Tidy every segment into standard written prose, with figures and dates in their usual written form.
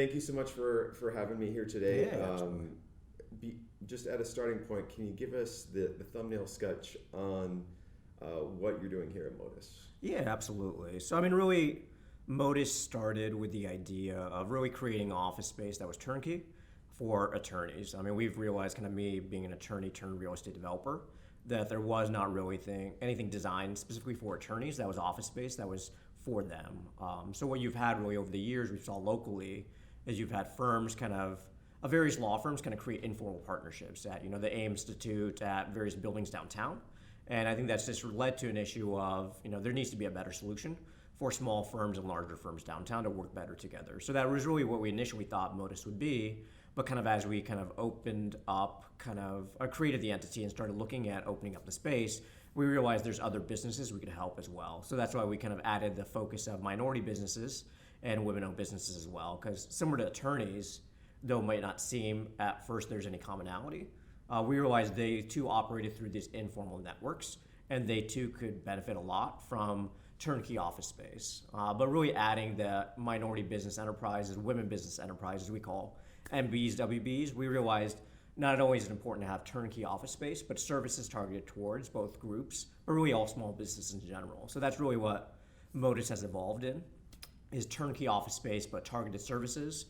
thank you so much for having me here today. Yeah, Just at a starting point, can you give us the thumbnail sketch on what you're doing here at Modus? yeah, absolutely. So, I mean, really, Modus started with the idea of really creating office space that was turnkey for attorneys. I mean, we've realized, kind of me being an attorney turned real estate developer, that there was not really anything designed specifically for attorneys that was office space that was for them. So what you've had really over the years, we saw locally, is you've had firms various law firms kind of create informal partnerships at, the AIM Institute, at various buildings downtown. And I think that's just led to an issue of, there needs to be a better solution for small firms and larger firms downtown to work better together. So that was really what we initially thought Modus would be. But kind of as we kind of opened up, created the entity and started looking at opening up the space, we realized there's other businesses we could help as well. So that's why we kind of added the focus of minority businesses and women-owned businesses as well. Because similar to attorneys, though it might not seem at first there's any commonality, we realized they too operated through these informal networks, and they too could benefit a lot from turnkey office space. But really adding the minority business enterprises, women business enterprises we call MBs, WBs, we realized not only is it important to have turnkey office space, but services targeted towards both groups, but really all small businesses in general. So that's really what Modus has evolved in, is turnkey office space, but targeted services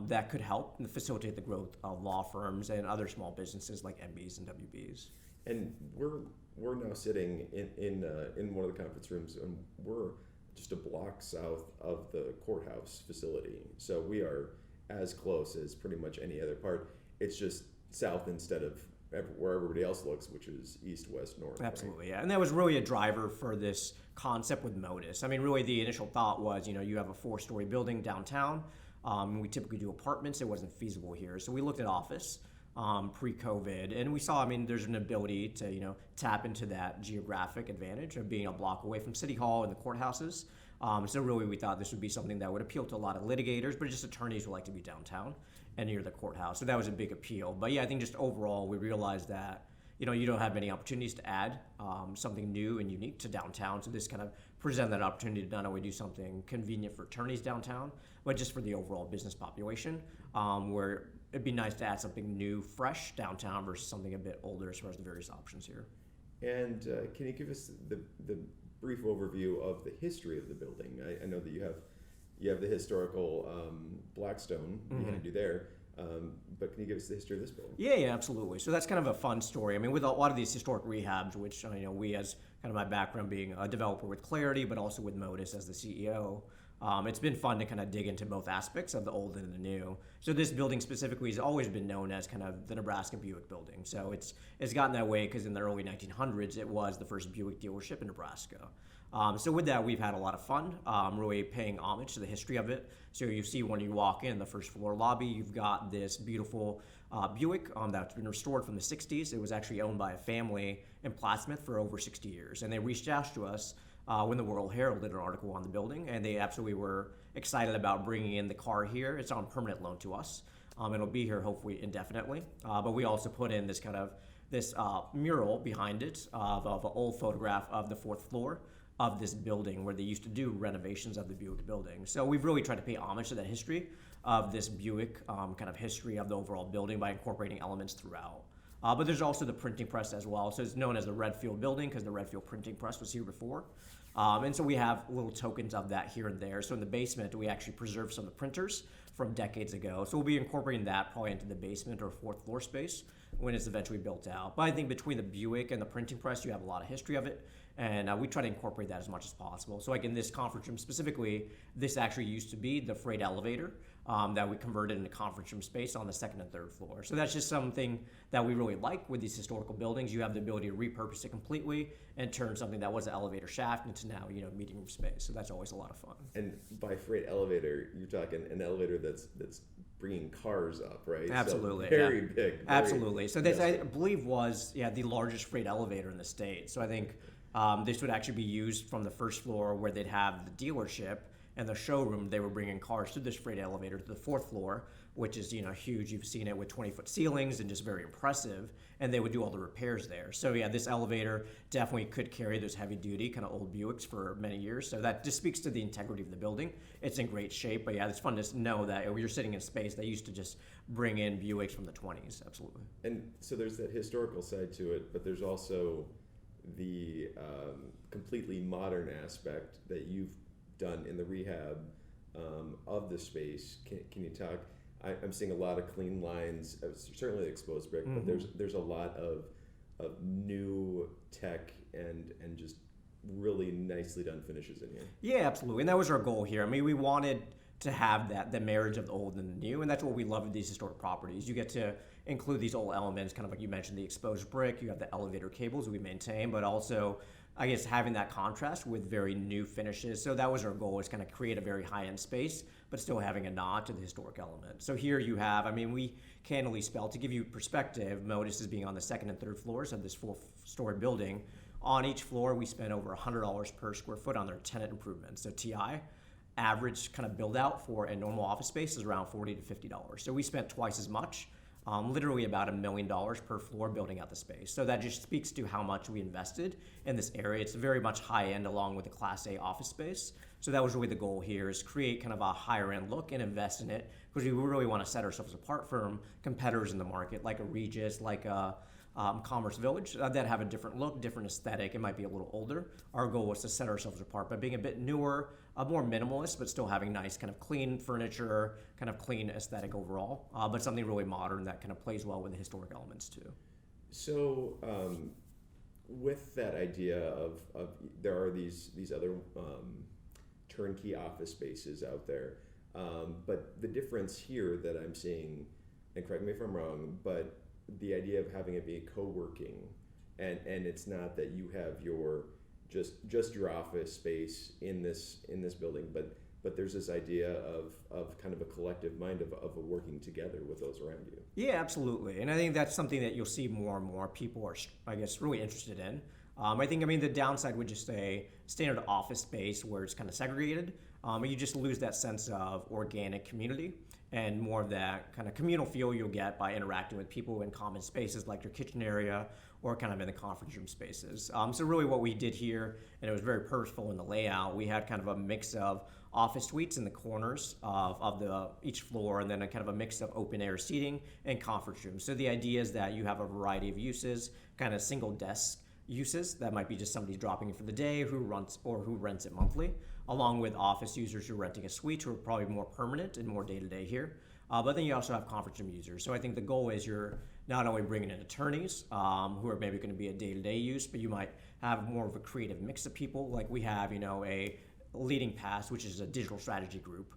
that could help and facilitate the growth of law firms and other small businesses like MBs and WBs. And we're now sitting in one of the conference rooms, and we're just a block south of the courthouse facility. So we are as close as pretty much any other part. It's just south instead of where everybody else looks, which is east, west, north. Absolutely, right? yeah. And that was really a driver for this concept with Modus. I mean, really the initial thought was, you have a 4-story building downtown. We typically do apartments. It wasn't feasible here. So we looked at office pre-COVID, and we saw, there's an ability to, tap into that geographic advantage of being a block away from City Hall and the courthouses. So really we thought this would be something that would appeal to a lot of litigators, but just attorneys who like to be downtown and near the courthouse. So that was a big appeal. But yeah, I think just overall we realized that, you don't have many opportunities to add something new and unique to downtown. So this kind of presented that opportunity to not only do something convenient for attorneys downtown, but just for the overall business population, where it'd be nice to add something new, fresh downtown versus something a bit older as far as the various options here. And can you give us the brief overview of the history of the building? I know that you have the historical Blackstone behind you there, but can you give us the history of this building? Yeah, absolutely. So that's kind of a fun story. With a lot of these historic rehabs, which we, as kind of my background being a developer with Clarity, but also with Modus as the CEO, it's been fun to kind of dig into both aspects of the old and the new. So this building specifically has always been known as kind of the Nebraska Buick building. So it's gotten that way because in the early 1900s, it was the first Buick dealership in Nebraska. So with that, we've had a lot of fun, really paying homage to the history of it. So you see when you walk in the first floor lobby, you've got this beautiful Buick that's been restored from the 60s. It was actually owned by a family in Plattsmouth for over 60 years. And they reached out to us when the World Herald did an article on the building, and they absolutely were excited about bringing in the car here. It's on permanent loan to us. It'll be here hopefully indefinitely. But we also put in this mural behind it of an old photograph of the 4th floor of this building where they used to do renovations of the Buick building. So we've really tried to pay homage to that history of this Buick kind of history of the overall building by incorporating elements throughout. But there's also the printing press as well. So it's known as the Redfield building because the Redfield printing press was here before. And so we have little tokens of that here and there. So in the basement, we actually preserved some of the printers from decades ago. So we'll be incorporating that probably into the basement or 4th floor space when it's eventually built out. But I think between the Buick and the printing press, you have a lot of history of it. And we try to incorporate that as much as possible. So like in this conference room specifically, this actually used to be the freight elevator that we converted into conference room space on the 2nd and 3rd floor. So that's just something that we really like with these historical buildings. You have the ability to repurpose it completely and turn something that was an elevator shaft into now, meeting room space. So that's always a lot of fun. And by freight elevator, you're talking an elevator that's bringing cars up, right? Absolutely. So very big. Absolutely. So this, I believe, was the largest freight elevator in the state. So I think this would actually be used from the 1st floor where they'd have the dealership and the showroom. They were bringing cars to this freight elevator to the 4th floor which is huge. You've seen it with 20-foot ceilings and just very impressive. And they would do all the repairs there. So yeah, this elevator definitely could carry those heavy duty kind of old Buicks for many years. So that just speaks to the integrity of the building. It's in great shape, but yeah, it's fun to know that you're sitting in space that used to just bring in Buicks from the 20s. Absolutely. And so there's that historical side to it, but there's also the completely modern aspect that you've done in the rehab of the space. Can you talk? I'm seeing a lot of clean lines, certainly exposed brick, but there's a lot of new tech and just really nicely done finishes in here. Yeah, absolutely, and that was our goal here. I mean, we wanted to have the marriage of the old and the new, and that's what we love with these historic properties. You get to include these old elements, kind of like you mentioned, the exposed brick. You have the elevator cables we maintain, but also, I guess, having that contrast with very new finishes. So that was our goal, is kind of create a very high-end space, but still having a nod to the historic element. So here you have, I mean, we candidly spell, to give you perspective, Modus is being on the second and third floors of this 4-story building. On each floor, we spend over $100 per square foot on their tenant improvements. So TI, average kind of build out for a normal office space is around $40 to $50. So we spent twice as much, literally about $1 million per floor building out the space. So that just speaks to how much we invested in this area. It's very much high end along with the Class A office space. So that was really the goal here, is create kind of a higher end look and invest in it, because we really want to set ourselves apart from competitors in the market like a Regis, like a Commerce Village, that have a different look, different aesthetic. It might be a little older. Our goal was to set ourselves apart by being a bit newer, more minimalist, but still having nice kind of clean furniture, kind of clean aesthetic overall, but something really modern that kind of plays well with the historic elements too. So with that idea of there are these other turnkey office spaces out there, but the difference here that I'm seeing, and correct me if I'm wrong, but the idea of having it be co-working, and it's not that you have your just your office space in this building, but there's this idea of kind of a collective mind of working together with those around you. Yeah, absolutely, and I think that's something that you'll see more and more people are, I guess, really interested in. I mean, the downside would just a standard office space where it's kind of segregated. You just lose that sense of organic community and more of that kind of communal feel you'll get by interacting with people in common spaces like your kitchen area or kind of in the conference room spaces. So really what we did here, and it was very purposeful in the layout, we had kind of a mix of office suites in the corners of each floor, and then a kind of a mix of open air seating and conference rooms. So the idea is that you have a variety of uses, kind of single desk uses that might be just somebody dropping in for the day who rents it monthly, along with office users who are renting a suite who are probably more permanent and more day-to-day here. But then you also have conference room users. So I think the goal is you're not only bringing in attorneys who are maybe going to be a day-to-day use, but you might have more of a creative mix of people. Like we have, a leading pass, which is a digital strategy group.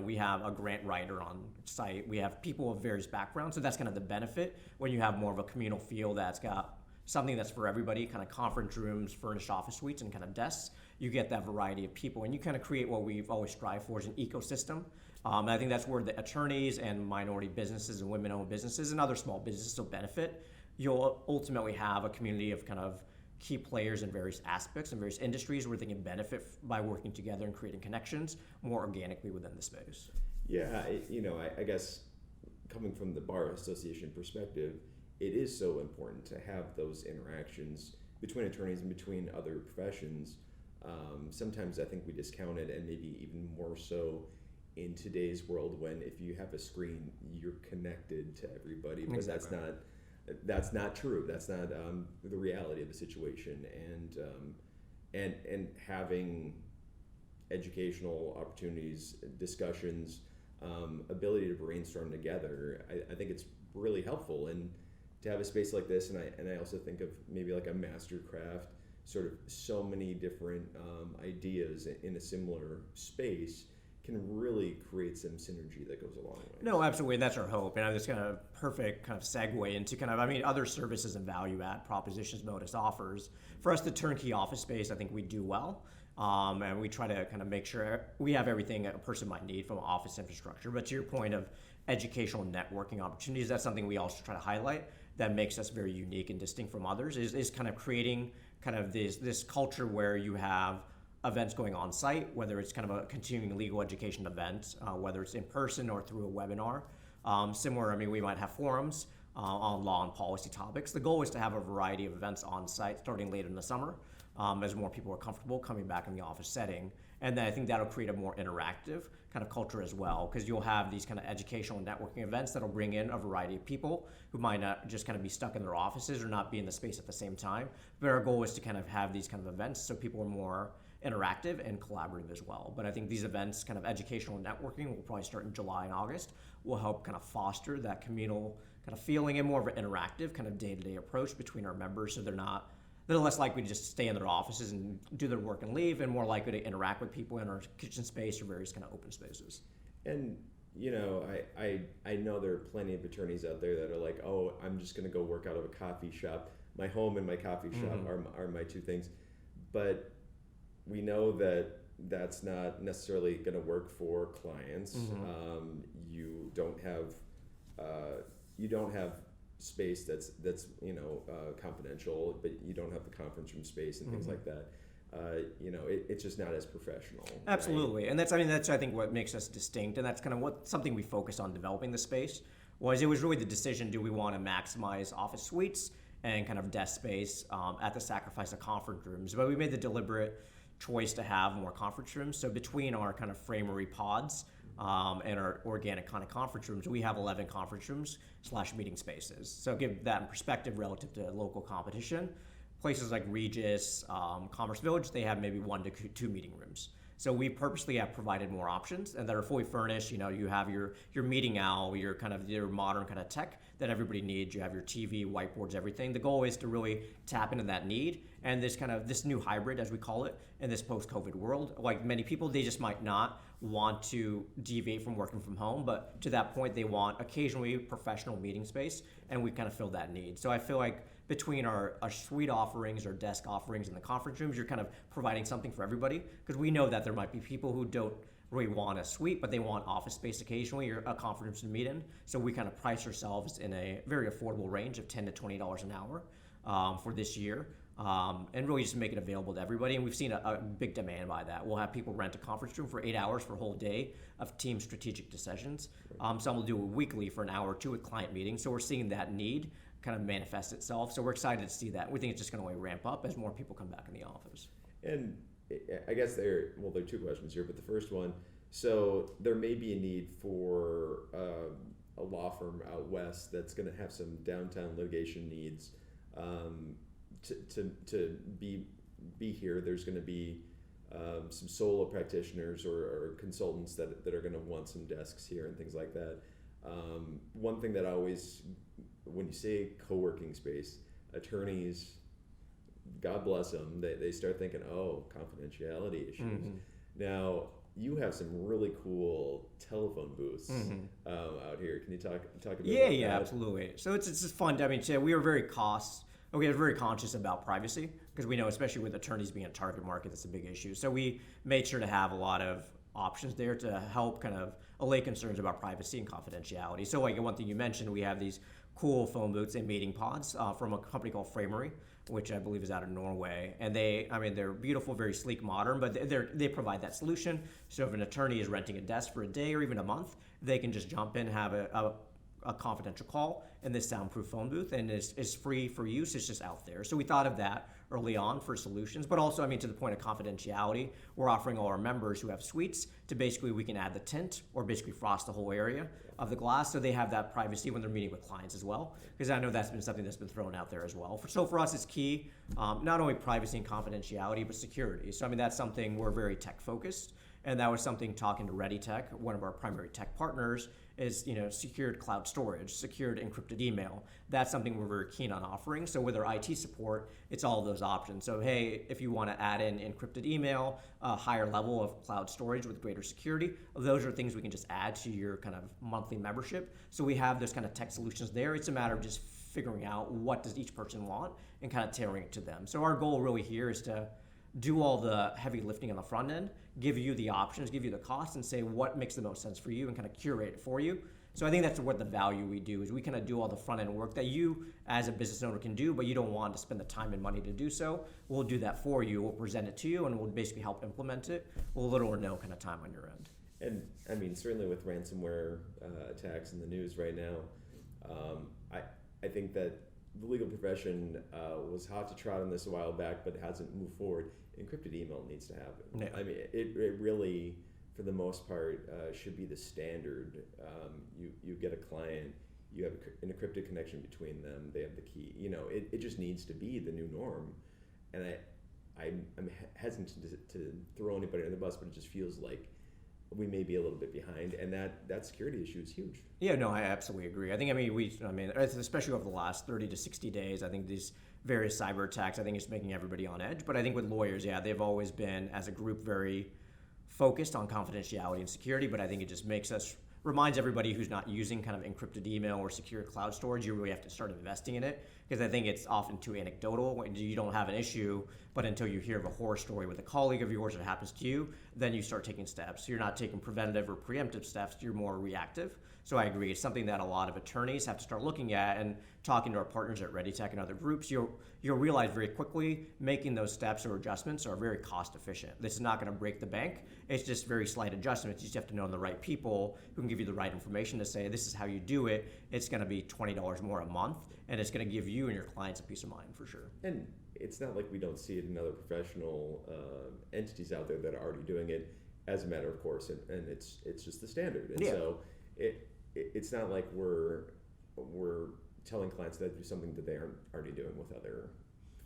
We have a grant writer on site. We have people of various backgrounds. So that's kind of the benefit when you have more of a communal feel that's got something that's for everybody, kind of conference rooms, furnished office suites, and kind of desks. You get that variety of people, and you kind of create what we've always strived for, is an ecosystem. And I think that's where the attorneys and minority businesses and women-owned businesses and other small businesses will benefit. You'll ultimately have a community of kind of key players in various aspects and various industries where they can benefit by working together and creating connections more organically within the space. Yeah, I guess coming from the Bar Association perspective, it is so important to have those interactions between attorneys and between other professions. Sometimes I think we discount it, and maybe even more so in today's world, when if you have a screen, you're connected to everybody. But Exactly. that's not true. That's not the reality of the situation. And having educational opportunities, discussions, ability to brainstorm together, I think it's really helpful. And to have a space like this, and I also think of maybe like a master craft, sort of so many different ideas in a similar space can really create some synergy that goes a long way. No, absolutely, and that's our hope. And that's kind of perfect kind of segue into kind of, other services and value add propositions Modus offers. For us, the turnkey office space, I think we do well. And we try to kind of make sure we have everything a person might need from office infrastructure. But to your point of educational networking opportunities, that's something we also try to highlight that makes us very unique and distinct from others, is kind of creating kind of this culture where you have events going on site, whether it's kind of a continuing legal education event, whether it's in person or through a webinar. Similar, I mean, we might have forums on law and policy topics. The goal is to have a variety of events on site starting later in the summer as more people are comfortable coming back in the office setting. And then I think that'll create a more interactive kind of culture as well, because you'll have these kind of educational and networking events that'll bring in a variety of people who might not just kind of be stuck in their offices or not be in the space at the same time. But our goal is to kind of have these kind of events so people are more interactive and collaborative as well. But I think these events, kind of educational and networking, will probably start in July and August, will help kind of foster that communal kind of feeling and more of an interactive kind of day-to-day approach between our members, so they're less likely to just stay in their offices and do their work and leave, and more likely to interact with people in our kitchen space or various kind of open spaces. And I know there are plenty of attorneys out there that are like, oh, I'm just going to go work out of a coffee shop. My home and my coffee shop are my two things. But we know that that's not necessarily going to work for clients. You don't have space that's confidential, but you don't have the conference room space and things like that. It's just not as professional. Absolutely, right? And that's I think what makes us distinct, and that's kind of something we focus on developing the space. It was really the decision: do we want to maximize office suites and kind of desk space at the sacrifice of conference rooms? But we made the deliberate choice to have more conference rooms. So between our kind of framery pods and our organic kind of conference rooms, we have 11 conference rooms / meeting spaces. So give that in perspective relative to local competition. Places like Regis, Commerce Village, they have maybe 1 to 2 meeting rooms. So we purposely have provided more options and that are fully furnished. You have your meeting owl, your modern kind of tech that everybody needs. You have your TV, whiteboards, everything. The goal is to really tap into that need and this new hybrid, as we call it, in this post-COVID world. Like many people, they just might not want to deviate from working from home, but to that point, they want occasionally professional meeting space, and we kind of fill that need. So I feel like between our suite offerings, our desk offerings, and the conference rooms, you're kind of providing something for everybody, because we know that there might be people who don't really want a suite, but they want office space occasionally or a conference to meet in. So we kind of price ourselves in a very affordable range of $10 to $20 an hour for this year. And really just make it available to everybody. And we've seen a big demand by that. We'll have people rent a conference room for 8 hours for a whole day of team strategic decisions. Some will do it weekly for an hour or two with client meetings. So we're seeing that need kind of manifest itself. So we're excited to see that. We think it's just going to ramp up as more people come back in the office. And I guess there are 2 questions here, but the first one, so there may be a need for a law firm out west that's going to have some downtown litigation needs. To be here, there's going to be some solo practitioners or consultants that are going to want some desks here and things like that. One thing that I always, when you say co-working space, attorneys, God bless them, they start thinking, oh, confidentiality issues. Now, you have some really cool telephone booths out here. Can you talk about that? Yeah, absolutely. So it's just fun. I mean, we are very conscious about privacy, because we know, especially with attorneys being a target market, that's a big issue. So we made sure to have a lot of options there to help kind of allay concerns about privacy and confidentiality. So like one thing you mentioned, we have these cool phone booths and meeting pods from a company called Framery, which I believe is out of Norway. And they're beautiful, very sleek, modern, but they provide that solution. So if an attorney is renting a desk for a day or even a month, they can just jump in, have a confidential call in this soundproof phone booth, and it's free for use. It's just out there. So we thought of that early on for solutions, but also, to the point of confidentiality, we're offering all our members who have suites to basically, we can add the tint or basically frost the whole area of the glass, so they have that privacy when they're meeting with clients as well, because I know that's been something that's been thrown out there as well. So for us, it's key, not only privacy and confidentiality, but security. So that's something we're very tech focused. And that was something, talking to ReadyTech, one of our primary tech partners, is secured cloud storage, secured encrypted email. That's something we're very keen on offering. So with our IT support, it's all of those options. So hey, if you want to add in encrypted email, a higher level of cloud storage with greater security, those are things we can just add to your kind of monthly membership. So we have those kind of tech solutions there. It's a matter of just figuring out what does each person want and kind of tailoring it to them. So our goal really here is to do all the heavy lifting on the front end, give you the options, give you the costs, and say what makes the most sense for you and kind of curate it for you. So I think that's what the value we do is we kind of do all the front end work that you as a business owner can do, but you don't want to spend the time and money to do so. We'll do that for you. We'll present it to you, and we'll basically help implement it with little or no kind of time on your end. And I mean, certainly with ransomware attacks in the news right now, I think that the legal profession was hot to trot on this a while back, but hasn't moved forward. Encrypted email needs to happen. Yeah. I mean, it really, for the most part, should be the standard. You get a client, you have an encrypted connection between them. They have the key. You know, it just needs to be the new norm. And I'm hesitant to throw anybody under the bus, but it just feels like we may be a little bit behind, and that security issue is huge. Yeah, no, I absolutely agree. I mean, especially over the last 30 to 60 days, I think these various cyber attacks, I think it's making everybody on edge. But I think with lawyers, yeah, they've always been, as a group, very focused on confidentiality and security. But I think it just reminds everybody who's not using kind of encrypted email or secure cloud storage, you really have to start investing in it, because I think it's often too anecdotal. When you don't have an issue, but until you hear of a horror story with a colleague of yours that happens to you, then you start taking steps. You're not taking preventative or preemptive steps, you're more reactive. So I agree, it's something that a lot of attorneys have to start looking at, and talking to our partners at ReadyTech and other groups, you'll realize very quickly making those steps or adjustments are very cost efficient. This is not going to break the bank. It's just very slight adjustments. You just have to know the right people who can give you the right information to say, this is how you do it. It's going to be $20 more a month, and it's going to give you and your clients a peace of mind for sure. And it's not like we don't see it in other professional entities out there that are already doing it as a matter of course, and it's just the standard. And so it's not like we're telling clients that do something that they aren't already doing with other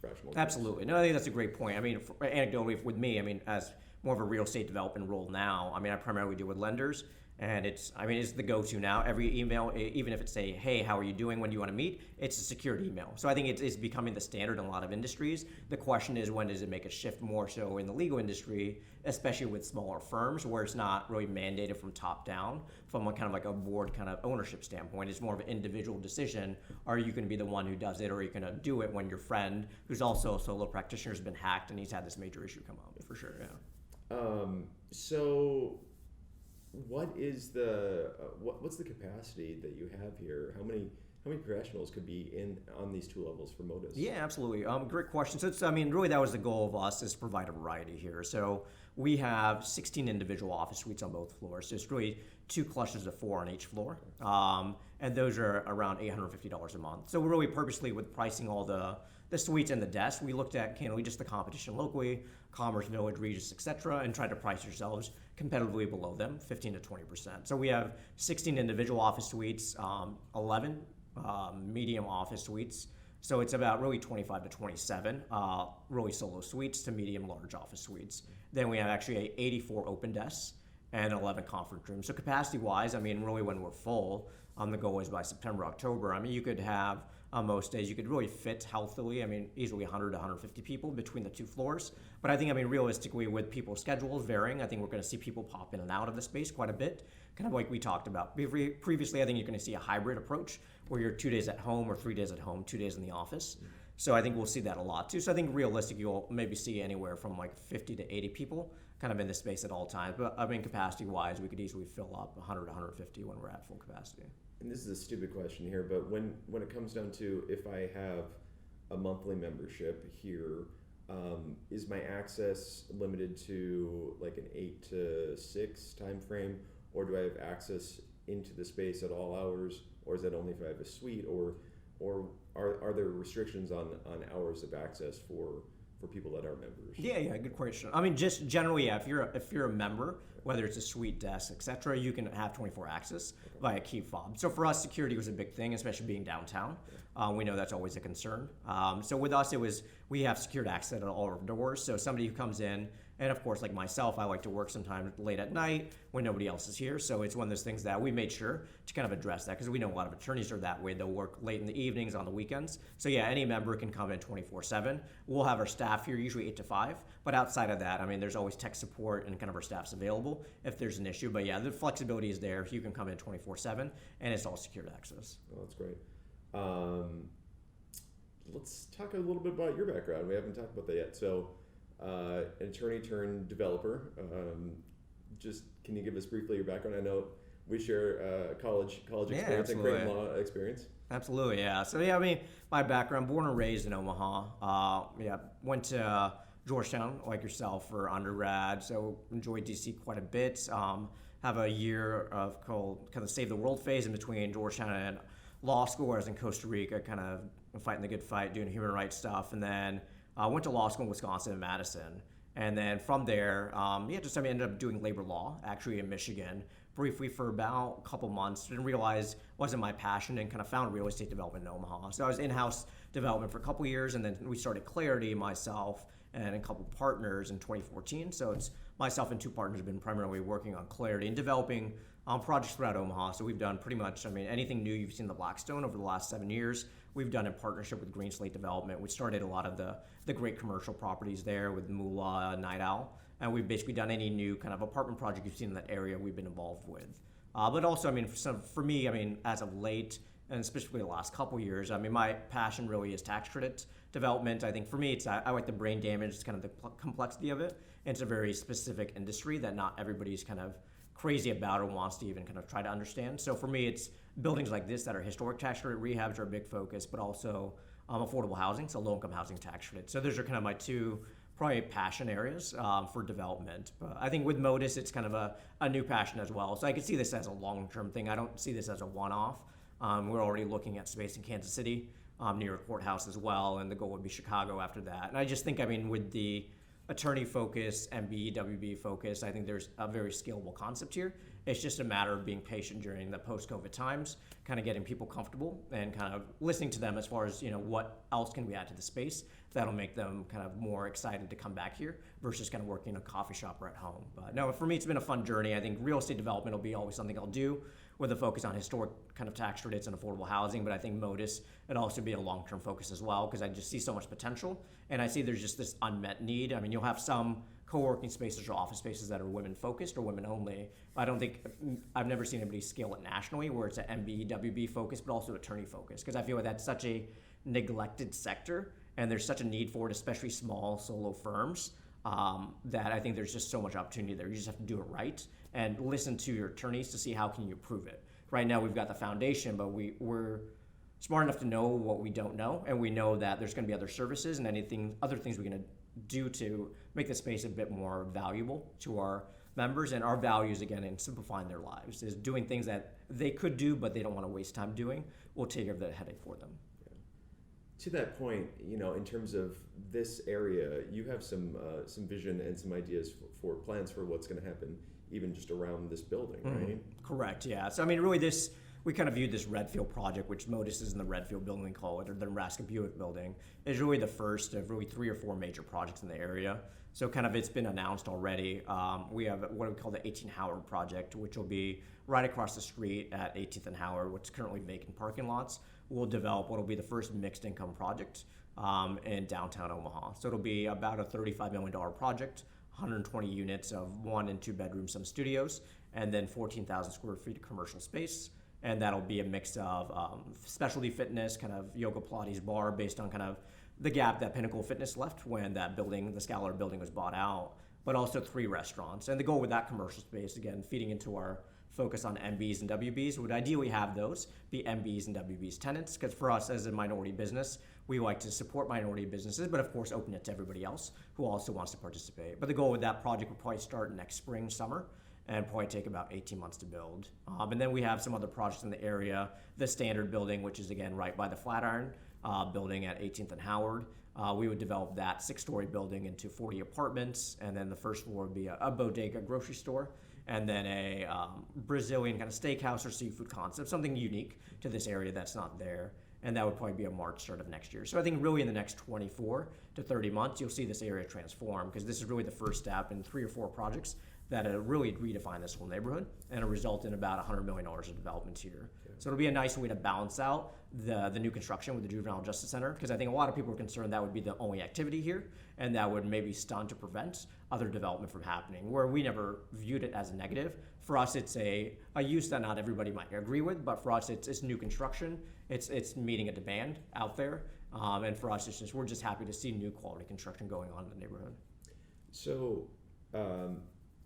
professionals. Absolutely. No, I think that's a great point. I mean, anecdotally with me, I mean, as more of a real estate development role now, I mean, I primarily deal with lenders. And it's the go-to now. Every email, even if it's say, hey, how are you doing, when do you want to meet? It's a secured email. So I think it's becoming the standard in a lot of industries. The question is, when does it make a shift more so in the legal industry, especially with smaller firms where it's not really mandated from top down, from a kind of like a board kind of ownership standpoint. It's more of an individual decision. Are you going to be the one who does it, or are you going to do it when your friend, who's also a solo practitioner, has been hacked and he's had this major issue come up? For sure, yeah. So what is what's the capacity that you have here? How many professionals could be on these two levels for Modus? Yeah, absolutely. Great question. So really that was the goal of us, is to provide a variety here. So we have 16 individual office suites on both floors. So it's really 2 clusters of 4 on each floor. And those are around $850 a month. So we're really purposely, with pricing all the suites and the desks, we looked at candidly just the competition locally, Commerce Village, Regis, etc., and tried to price yourselves competitively below them, 15 to 20%. So we have 16 individual office suites, 11 medium office suites. So it's about really 25 to 27 really solo suites to medium large office suites. Then we have actually 84 open desks and 11 conference rooms. So capacity-wise, I mean, really when we're full, the goal is by September, October. I mean, you could have, on most days, you could really fit healthily, I mean, easily 100 to 150 people between the 2 floors. But I think, I mean, realistically, with people's schedules varying, I think we're going to see people pop in and out of the space quite a bit, kind of like we talked about. Previously, I think you're going to see a hybrid approach where you're 2 days at home or 3 days at home, 2 days in the office. So I think we'll see that a lot too. So I think realistically, you'll maybe see anywhere from like 50 to 80 people kind of in the space at all times. But I mean, capacity-wise, we could easily fill up 100 to 150 when we're at full capacity. And this is a stupid question here, but when it comes down to, if I have a monthly membership here, is my access limited to like an 8 to 6 time frame, or do I have access into the space at all hours, or is that only if I have a suite, or are there restrictions on hours of access for people that are members? Yeah, good question. I mean, just generally, yeah, if you're a member, whether it's a suite, desk, etc., you can have 24 access via key fob. So for us, security was a big thing, especially being downtown. We know that's always a concern. So with us, we have secured access at all our doors. So somebody who comes in, and of course, like myself, I like to work sometimes late at night when nobody else is here. So it's one of those things that we made sure to kind of address that, because we know a lot of attorneys are that way. They'll work late in the evenings, on the weekends. So yeah, any member can come in 24/7. We'll have our staff here usually 8 to 5. But outside of that, I mean, there's always tech support and kind of our staff's available if there's an issue. But yeah, the flexibility is there. You can come in 24/7, and it's all secured access. Oh, that's great. Let's talk a little bit about your background. We haven't talked about that yet. So, an attorney turned developer. Just can you give us briefly your background? I know we share college experience and great law experience. Absolutely, yeah. So yeah, I mean, my background, born and raised in Omaha. Went to Georgetown like yourself for undergrad. So enjoyed DC quite a bit. have a year of called kind of Save the World phase in between Georgetown and law school, where I was in Costa Rica, kind of fighting the good fight, doing human rights stuff, and then I went to law school in Wisconsin and Madison. And then from there, I ended up doing labor law, actually in Michigan, briefly for about a couple months. Didn't realize it wasn't my passion, and kind of found real estate development in Omaha. So I was in-house development for a couple years, and then we started Clarity, myself, and a couple partners in 2014. So it's myself and two partners have been primarily working on Clarity and developing projects throughout Omaha. So we've done pretty much, anything new you've seen in the Blackstone over the last 7 years, we've done in partnership with Green Slate Development. We started a lot of the great commercial properties there with Moolah, Night Owl, and we've basically done any new kind of apartment project you've seen in that area we've been involved with. But also, for me, as of late, and specifically the last couple years, my passion really is tax credit development. I think for me, I like the brain damage, it's kind of the complexity of it. And it's a very specific industry that not everybody's kind of crazy about or wants to even kind of try to understand. So for me, it's buildings like this that are historic tax credit rehabs are a big focus, but also affordable housing, so low-income housing tax credit. So those are kind of my two probably passion areas for development. But I think with Modus, it's kind of a new passion as well. So I could see this as a long-term thing. I don't see this as a one-off. We're already looking at space in Kansas City, near a courthouse as well, and the goal would be Chicago after that. And I just think, with the attorney focus, MB, WB focus, I think there's a very scalable concept here. It's just a matter of being patient during the post-COVID times, kind of getting people comfortable and kind of listening to them as far as, what else can we add to the space that'll make them kind of more excited to come back here versus kind of working in a coffee shop or at home. But no, for me, it's been a fun journey. I think real estate development will be always something I'll do with a focus on historic kind of tax credits and affordable housing. But I think Modus, it'll also be a long-term focus as well, because I just see so much potential. And I see there's just this unmet need. You'll have some co-working spaces or office spaces that are women-focused or women only. I've never seen anybody scale it nationally where it's an MB, WB focus, but also attorney focus, because I feel like that's such a neglected sector, and there's such a need for it, especially small solo firms, that I think there's just so much opportunity there. You just have to do it right and listen to your attorneys to see how can you improve it. Right now we've got the foundation, but we're smart enough to know what we don't know, and we know that there's going to be other services and other things we're going to do to make the space a bit more valuable to our members. And our values, again, in simplifying their lives, is doing things that they could do but they don't want to waste time doing. We'll take care of the headache for them. To that point, in terms of this area, you have some vision and some ideas for plans for what's going to happen, even just around this building, right? Correct. Yeah. So really, we kind of viewed this Redfield project, which Modus is in the Redfield building, we call it, or the Nebraska Buick building, is really the first of really 3 or 4 major projects in the area. So it's been announced already. We have what we call the 18th Howard project, which will be right across the street at 18th and Howard, which is currently vacant parking lots. We'll develop what will be the first mixed income project in downtown Omaha. So it'll be about a $35 million project, 120 units of 1 and 2 bedrooms, some studios, and then 14,000 square feet of commercial space. And that'll be a mix of specialty fitness, kind of yoga Pilates bar, based on kind of the gap that Pinnacle Fitness left when that building, the Scalar building, was bought out, but also 3 restaurants. And the goal with that commercial space, again, feeding into our focus on MBs and WBs, would ideally have those be MBs and WBs tenants, because for us as a minority business, we like to support minority businesses, but of course open it to everybody else who also wants to participate. But the goal with that project will probably start next spring, summer, and probably take about 18 months to build. And then we have some other projects in the area, the Standard building, which is again right by the Flatiron building at 18th and Howard. We would develop that 6-story building into 40 apartments, and then the first floor would be a bodega grocery store, and then a Brazilian kind of steakhouse or seafood concept, something unique to this area that's not there. And that would probably be a March start of next year. So I think really in the next 24 to 30 months, you'll see this area transform, because this is really the first step in 3 or 4 projects that really redefine this whole neighborhood and result in about $100 million of development here. Yeah. So it'll be a nice way to balance out the new construction with the Juvenile Justice Center, because I think a lot of people are concerned that would be the only activity here, and that would maybe stunt or prevent other development from happening, where we never viewed it as a negative. For us, it's a use that not everybody might agree with, but for us, it's new construction. It's meeting a demand out there. And for us, we're just happy to see new quality construction going on in the neighborhood. So,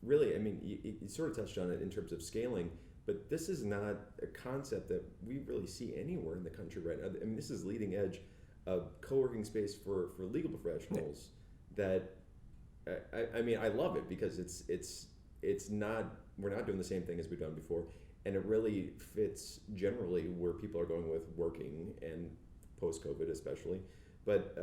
really, you sort of touched on it in terms of scaling, but this is not a concept that we really see anywhere in the country right now. This is leading edge of co-working space for legal professionals. Yeah. That, I love it, because it's not we're not doing the same thing as we've done before, and it really fits generally where people are going with working and post COVID especially. But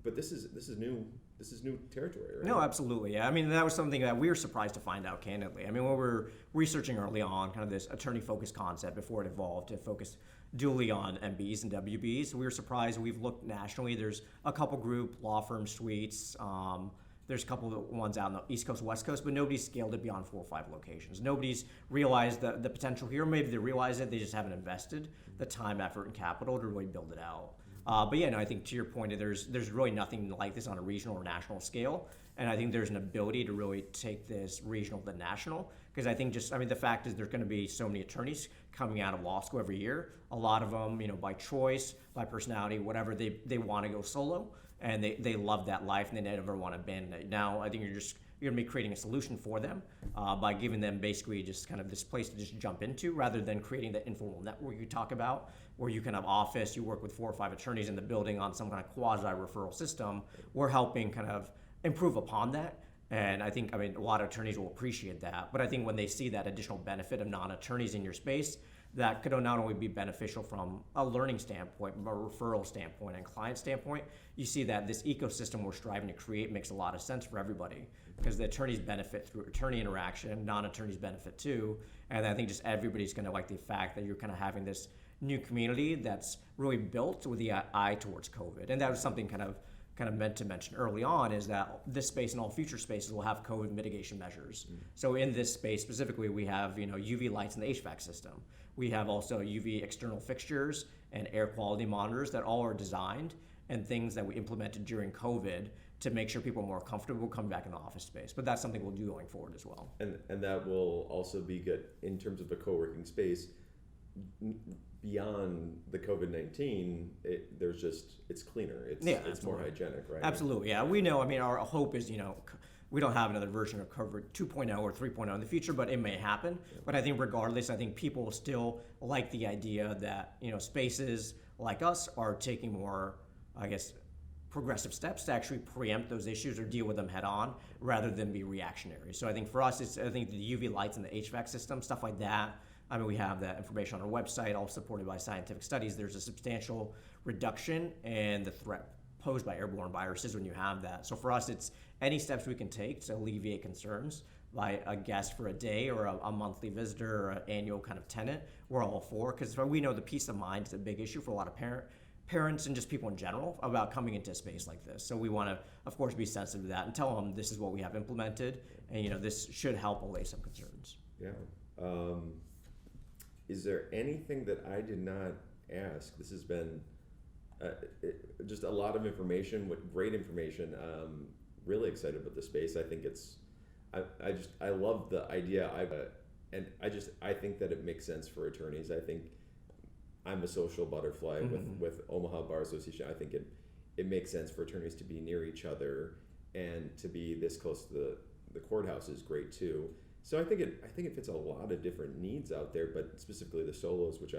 this is new. This is new territory, right? No, absolutely. Yeah. I mean, that was something that we were surprised to find out, candidly. I mean, when we were researching early on kind of this attorney-focused concept before it evolved to focus dually on MBs and WBs, we were surprised. We've looked nationally. There's a couple group law firm suites. There's a couple of ones out on the East Coast, West Coast, but nobody's scaled it beyond 4 or 5 locations. Nobody's realized the potential here. Maybe they realize it, they just haven't invested the time, effort, and capital to really build it out. But yeah, no, I think to your point, there's really nothing like this on a regional or national scale. And I think there's an ability to really take this regional to national. Because I think the fact is there's going to be so many attorneys coming out of law school every year. A lot of them, by choice, by personality, whatever, they want to go solo. And they love that life and they never want to abandon it. Now, I think you're going to be creating a solution for them by giving them basically just kind of this place to just jump into rather than creating the informal network you talk about where you can have office, you work with 4 or 5 attorneys in the building on some kind of quasi-referral system. We're helping kind of improve upon that. And a lot of attorneys will appreciate that. But I think when they see that additional benefit of non-attorneys in your space, that could not only be beneficial from a learning standpoint, but a referral standpoint and client standpoint. You see that this ecosystem we're striving to create makes a lot of sense for everybody because the attorneys benefit through attorney interaction, non-attorneys benefit too. And I think just everybody's going to like the fact that you're kind of having this new community that's really built with the eye towards COVID. And that was something kind of meant to mention early on is that this space and all future spaces will have COVID mitigation measures. So in this space specifically, we have UV lights in the HVAC system. We have also UV external fixtures and air quality monitors that all are designed and things that we implemented during COVID to make sure people are more comfortable coming back in the office space. But that's something we'll do going forward as well. And that will also be good in terms of the co-working space. Beyond the COVID-19, it's cleaner. It's more hygienic, right? Absolutely, yeah. We know. I mean, our hope is we don't have another version of COVID 2.0 or 3.0 in the future, but it may happen. Yeah. But I think regardless, I think people still like the idea that spaces like us are taking more, progressive steps to actually preempt those issues or deal with them head on rather than be reactionary. So I think for us, the UV lights in the HVAC system, stuff like that. I mean, we have that information on our website, all supported by scientific studies. There's a substantial reduction in the threat posed by airborne viruses when you have that. So for us, it's any steps we can take to alleviate concerns by a guest for a day or a monthly visitor or an annual kind of tenant, we're all for. Because we know the peace of mind is a big issue for a lot of parents and just people in general about coming into a space like this. So we want to, of course, be sensitive to that and tell them this is what we have implemented, and this should help allay some concerns. Yeah. Is there anything that I did not ask? This has been just a lot of information, great information. Really excited about the space. I think I love the idea. I think that it makes sense for attorneys. I think I'm a social butterfly with Omaha Bar Association. I think it makes sense for attorneys to be near each other and to be this close to the courthouse is great too. So I think it fits a lot of different needs out there, but specifically the solos, which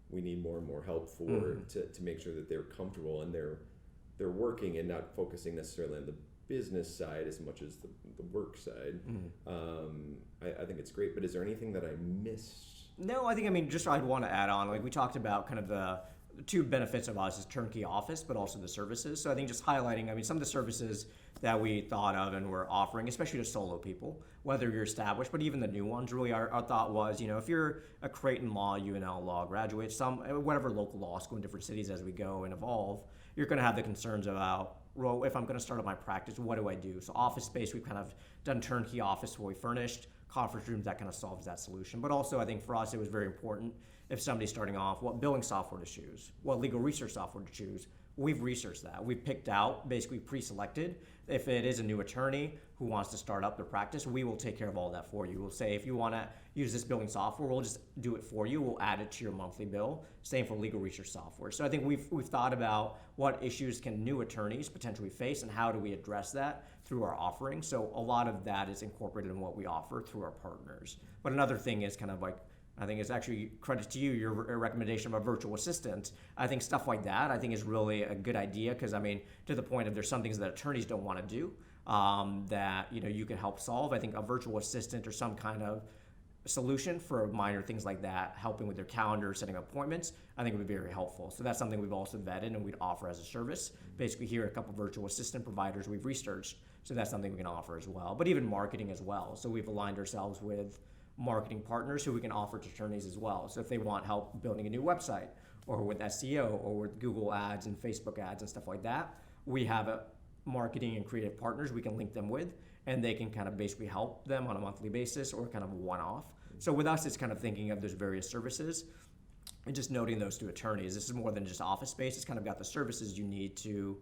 we need more and more help for to make sure that they're comfortable and they're working and not focusing necessarily on the business side as much as the work side. I think it's great, but is there anything that I missed? No, just I'd want to add on, like we talked about kind of the two benefits of us is turnkey office, but also the services. So I think just highlighting, some of the services that we thought of and we're offering, especially to solo people, whether you're established, but even the new ones, really our thought was, if you're a Creighton Law, UNL Law graduate, whatever local law school in different cities as we go and evolve, you're going to have the concerns about, well, if I'm going to start up my practice, what do I do? So office space, we've kind of done turnkey office fully furnished, conference rooms, that kind of solves that solution. But also I think for us, it was very important if somebody's starting off, what billing software to choose, what legal research software to choose. We've researched that. We've picked out, basically pre-selected. If it is a new attorney who wants to start up their practice, we will take care of all that for you. We'll say, if you want to use this billing software, we'll just do it for you. We'll add it to your monthly bill. Same for legal research software. So I think we've thought about what issues can new attorneys potentially face and how do we address that through our offering. So a lot of that is incorporated in what we offer through our partners. But another thing is kind of like, I think it's actually credit to you, your recommendation of a virtual assistant. I think stuff like that, is really a good idea because, to the point of there's some things that attorneys don't want to do. that you can help solve. I think a virtual assistant or some kind of solution for minor things like that, helping with their calendar, setting appointments, I think would be very helpful. So that's something we've also vetted and we'd offer as a service. Basically, here are a couple virtual assistant providers we've researched, so that's something we can offer as well. But even marketing as well. So we've aligned ourselves with marketing partners who we can offer to attorneys as well. So if they want help building a new website or with SEO or with Google ads and Facebook ads and stuff like that, we have a marketing and creative partners we can link them with, and they can kind of basically help them on a monthly basis or kind of one-off. So with us, it's kind of thinking of those various services and just noting those to attorneys. This is more than just office space. It's kind of got the services you need to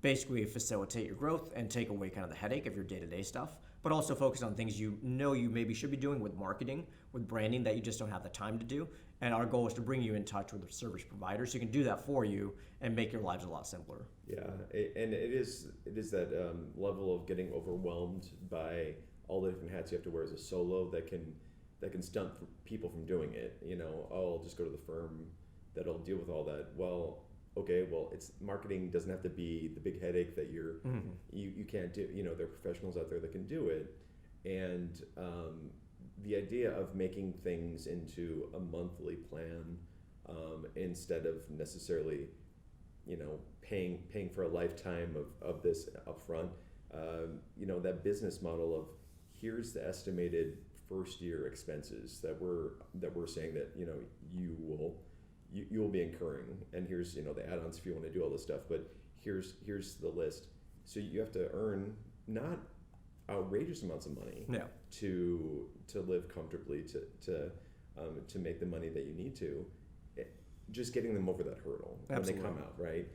basically facilitate your growth and take away kind of the headache of your day-to-day stuff, but also focus on things you maybe should be doing with marketing, with branding that you just don't have the time to do. And our goal is to bring you in touch with a service provider so you can do that for you and make your lives a lot simpler. Yeah, and it is that level of getting overwhelmed by all the different hats you have to wear as a solo that can stunt people from doing it. Oh, I'll just go to the firm that'll deal with all that. Well, okay, it's marketing doesn't have to be the big headache that you can't do. There are professionals out there that can do it, and the idea of making things into a monthly plan instead of necessarily paying for a lifetime of this upfront. That business model of here's the estimated first year expenses that we're saying that you will be incurring, and here's the add-ons if you want to do all this stuff, but here's the list. So you have to earn not outrageous amounts of money to live comfortably, to make the money that you need to. Just getting them over that hurdle when they come out, right?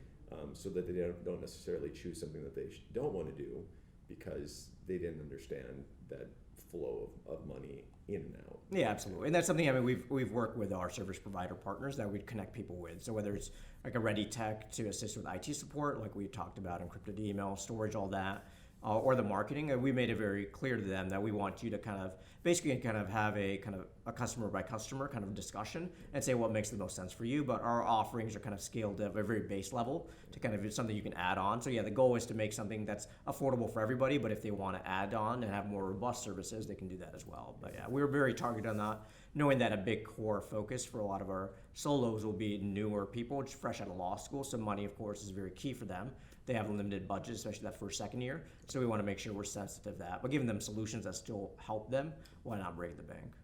So that they don't necessarily choose something that they don't want to do because they didn't understand that flow of money in and out. Yeah, absolutely. And that's something, we've worked with our service provider partners that we'd connect people with. So whether it's like a Ready Tech to assist with IT support, like we talked about, encrypted email, storage, all that, or the marketing, we made it very clear to them that we want you to kind of have a customer by customer kind of discussion and say what makes the most sense for you. But our offerings are kind of scaled at a very base level to kind of something you can add on. So yeah, the goal is to make something that's affordable for everybody, but if they want to add on and have more robust services, they can do that as well. But yeah, we're very targeted on that, knowing that a big core focus for a lot of our solos will be newer people, just fresh out of law school. So money, of course, is very key for them. They have a limited budget, especially that first, second year. So we want to make sure we're sensitive to that. But giving them solutions that still help them, why not break the bank?